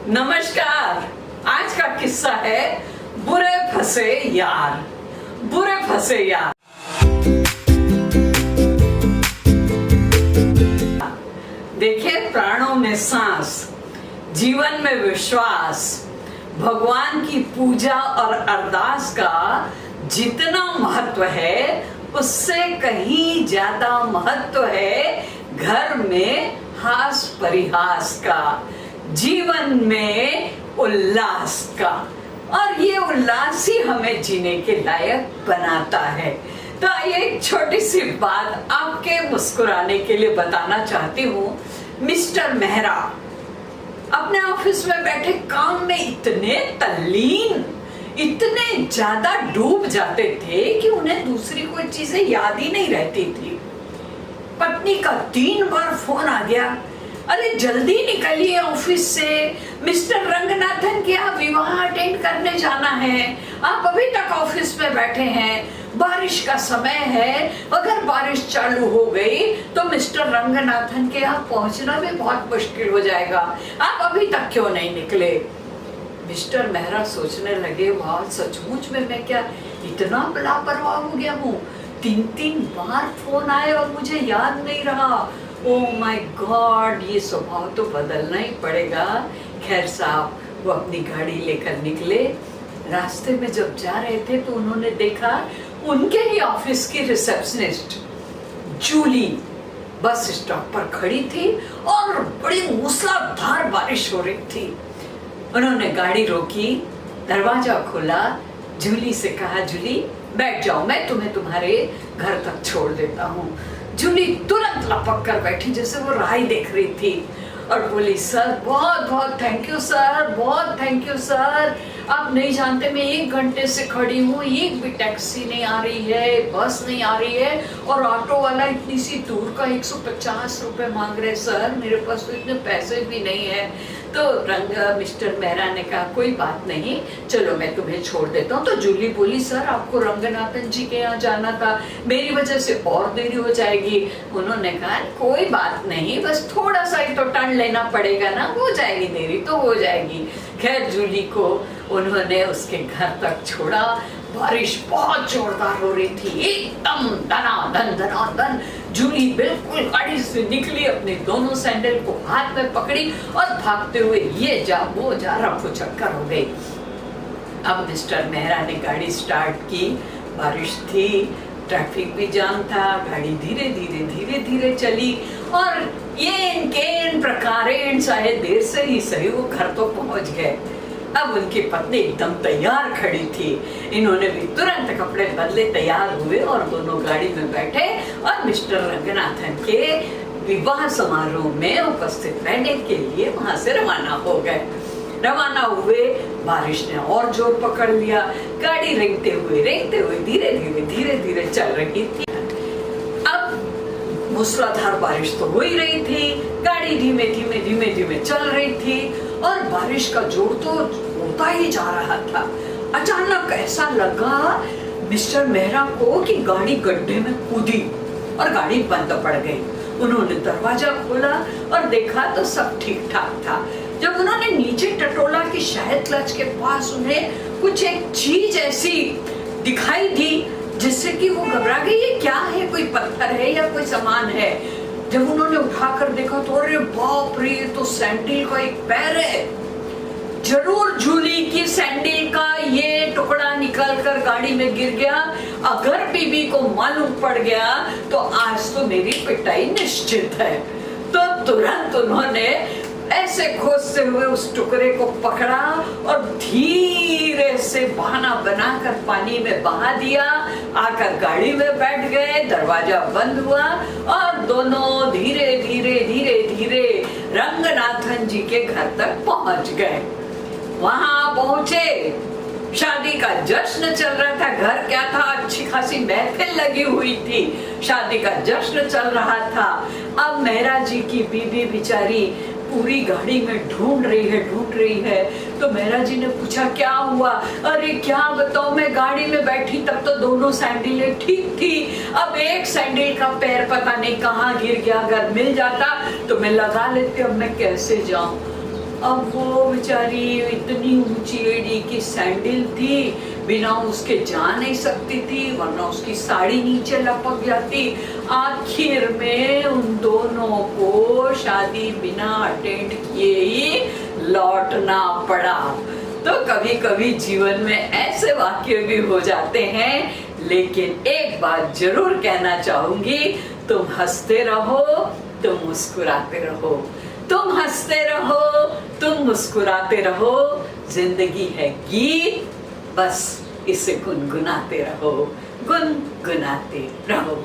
नमस्कार। आज का किस्सा है बुरे फंसे यार। बुरे फंसे यार। देखिए, प्राणों में सांस, जीवन में विश्वास, भगवान की पूजा और अरदास का जितना महत्व है उससे कहीं ज्यादा महत्व है घर में हास परिहास का, जीवन में उल्लास का। और ये उल्लास ही हमें जीने के लायक बनाता है। तो ये एक छोटी सी बात आपके मुस्कुराने के लिए बताना चाहती हूँ। मिस्टर मेहरा अपने ऑफिस में बैठे काम में इतने तल्लीन, इतने ज्यादा डूब जाते थे कि उन्हें दूसरी कोई चीजें याद ही नहीं रहती थी। पत्नी का 3 बार फोन आ गया, अरे जल्दी निकलिए ऑफिस से, मिस्टर रंगनाथन के यहाँ विवाह अटेंड करने जाना है, आप अभी तक ऑफिस में बैठे हैं, बारिश का समय है, अगर बारिश चालू हो गई तो मिस्टर रंगनाथन के यहाँ पहुंचना भी बहुत मुश्किल हो जाएगा, आप अभी तक क्यों नहीं निकले। मिस्टर मेहरा सोचने लगे, वाह सचमुच में मैं क्या इतना लापरवाह हो गया हूँ, 3 बार फोन आए और मुझे याद नहीं रहा। ओह माय गॉड, ये स्वभाव तो बदलना ही पड़ेगा। खैर साहब, वो अपनी गाड़ी लेकर निकले। रास्ते में जब जा रहे थे तो उन्होंने देखा उनके ही ऑफिस की रिसेप्शनिस्ट जूली बस स्टॉप पर खड़ी थी और बड़ी मूसलाधार बारिश हो रही थी। उन्होंने गाड़ी रोकी, दरवाजा खोला, जूली से कहा, जूली बैठ जाओ, मैं तुम्हें तुम्हारे घर तक छोड़ देता हूँ। जूली तुरंत लपक कर बैठी जैसे वो राह देख रही थी और बोली, सर बहुत बहुत थैंक यू सर, बहुत थैंक यू सर, आप नहीं जानते मैं 1 घंटे से खड़ी हूँ, एक भी टैक्सी नहीं आ रही है, बस नहीं आ रही है और ऑटो वाला इतनी सी दूर का 150 रुपए मांग रहे सर, मेरे पास तो इतने पैसे भी नहीं है। तो मिस्टर मेहरा ने कहा, कोई बात नहीं, चलो मैं तुम्हें छोड़ देता हूँ। तो जूली बोली, सर आपको रंगनाथन जी के यहाँ जाना था, मेरी वजह से और देरी हो जाएगी। उन्होंने कहा, कोई बात नहीं, बस थोड़ा सा ही तो टर्न लेना पड़ेगा ना, हो जाएगी, देरी तो हो जाएगी। खैर जूली को उन्होंने उसके घर तक छोड़ा। बारिश बहुत जोरदार हो रही थी, एकदम धनाधन धनाधन। जूली बिल्कुल गाड़ी से निकली, अपने दोनों सैंडल को हाथ में पकड़ी और भागते हुए ये जा वो जा रफू चक्कर हो गई। अब मिस्टर मेहरा ने गाड़ी स्टार्ट की, बारिश थी, ट्रैफिक भी जाम था, गाड़ी धीरे धीरे चली और ये प्रकारेण चाहे देर से ही सही वो घर तो पहुंच गए। अब उनकी पत्नी एकदम तैयार खड़ी थी, इन्होंने भी तुरंत कपड़े बदले, तैयार हुए और दोनों गाड़ी में बैठे और मिस्टर रंगनाथन के विवाह समारोह में उपस्थित रहने के लिए वहां से रवाना हो गए। रवाना हुए, बारिश ने और जोर पकड़ लिया, गाड़ी रेंगते हुए धीरे धीरे चल रही थी। अब मूसलाधार बारिश तो हो ही रही थी, गाड़ी धीमे धीमे चल रही थी और बारिश का जोर तो होता ही जा रहा था। अचानक ऐसा लगा मिस्टर मेहरा को कि गाड़ी गड्ढे में कूदी और गाड़ी बंद पड़ गई। उन्होंने दरवाजा खोला और देखा तो सब ठीक ठाक था। जब उन्होंने नीचे टटोला कि शायद क्लच के पास उन्हें कुछ एक चीज ऐसी दिखाई दी जिससे कि वो घबरा गई, ये क्या है, कोई पत्थर है या कोई सामान है। जब उन्होंने उठाकर देखा तो अरे बाप रे, तो सैंडल का एक पैर है। जरूर जूली की सैंडल का ये टुकड़ा निकलकर गाड़ी में गिर गया। अगर बीबी को मालूम पड़ गया तो आज तो मेरी पिटाई निश्चित है। तो तुरंत उन्होंने ऐसे खोजते हुए उस टुकड़े को पकड़ा और धीरे से बहाना बनाकर पानी में बहा दिया, आकर गाड़ी में बैठ गए, दरवाजा बंद हुआ और दोनों धीरे धीरे रंगनाथन जी के घर तक पहुंच गए। वहां पहुंचे, शादी का जश्न चल रहा था। घर क्या था, अच्छी खासी महफिल लगी हुई थी, शादी का जश्न चल रहा था। अब मेहरा जी की बीबी बेचारी पूरी गाड़ी में ढूंढ रही है। तो मेहरा जी ने पूछा, क्या हुआ? अरे क्या बताओ, मैं गाड़ी में बैठी तब तो दोनों सैंडलें ठीक थी, अब एक सैंडल का पैर पता नहीं कहाँ गिर गया, अगर मिल जाता तो मैं लगा लेती, अब मैं कैसे जाऊं। अब वो बेचारी इतनी ऊंची एड़ी की सैंडल थी, बिना उसके जा नहीं सकती थी, वरना उसकी साड़ी नीचे लपक जाती। आखिर में उन दोनों को शादी बिना अटेंड किए ही लौटना पड़ा। तो कभी कभी जीवन में ऐसे वाक्य भी हो जाते हैं, लेकिन एक बात जरूर कहना चाहूंगी, तुम हंसते रहो, तुम मुस्कुराते रहो, तुम हंसते रहो, तुम मुस्कुराते रहो। जिंदगी है गीत, बस इसे गुनगुनाते रहो, गुनगुनाते रहो।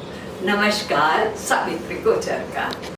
नमस्कार, सावित्री कोचर का।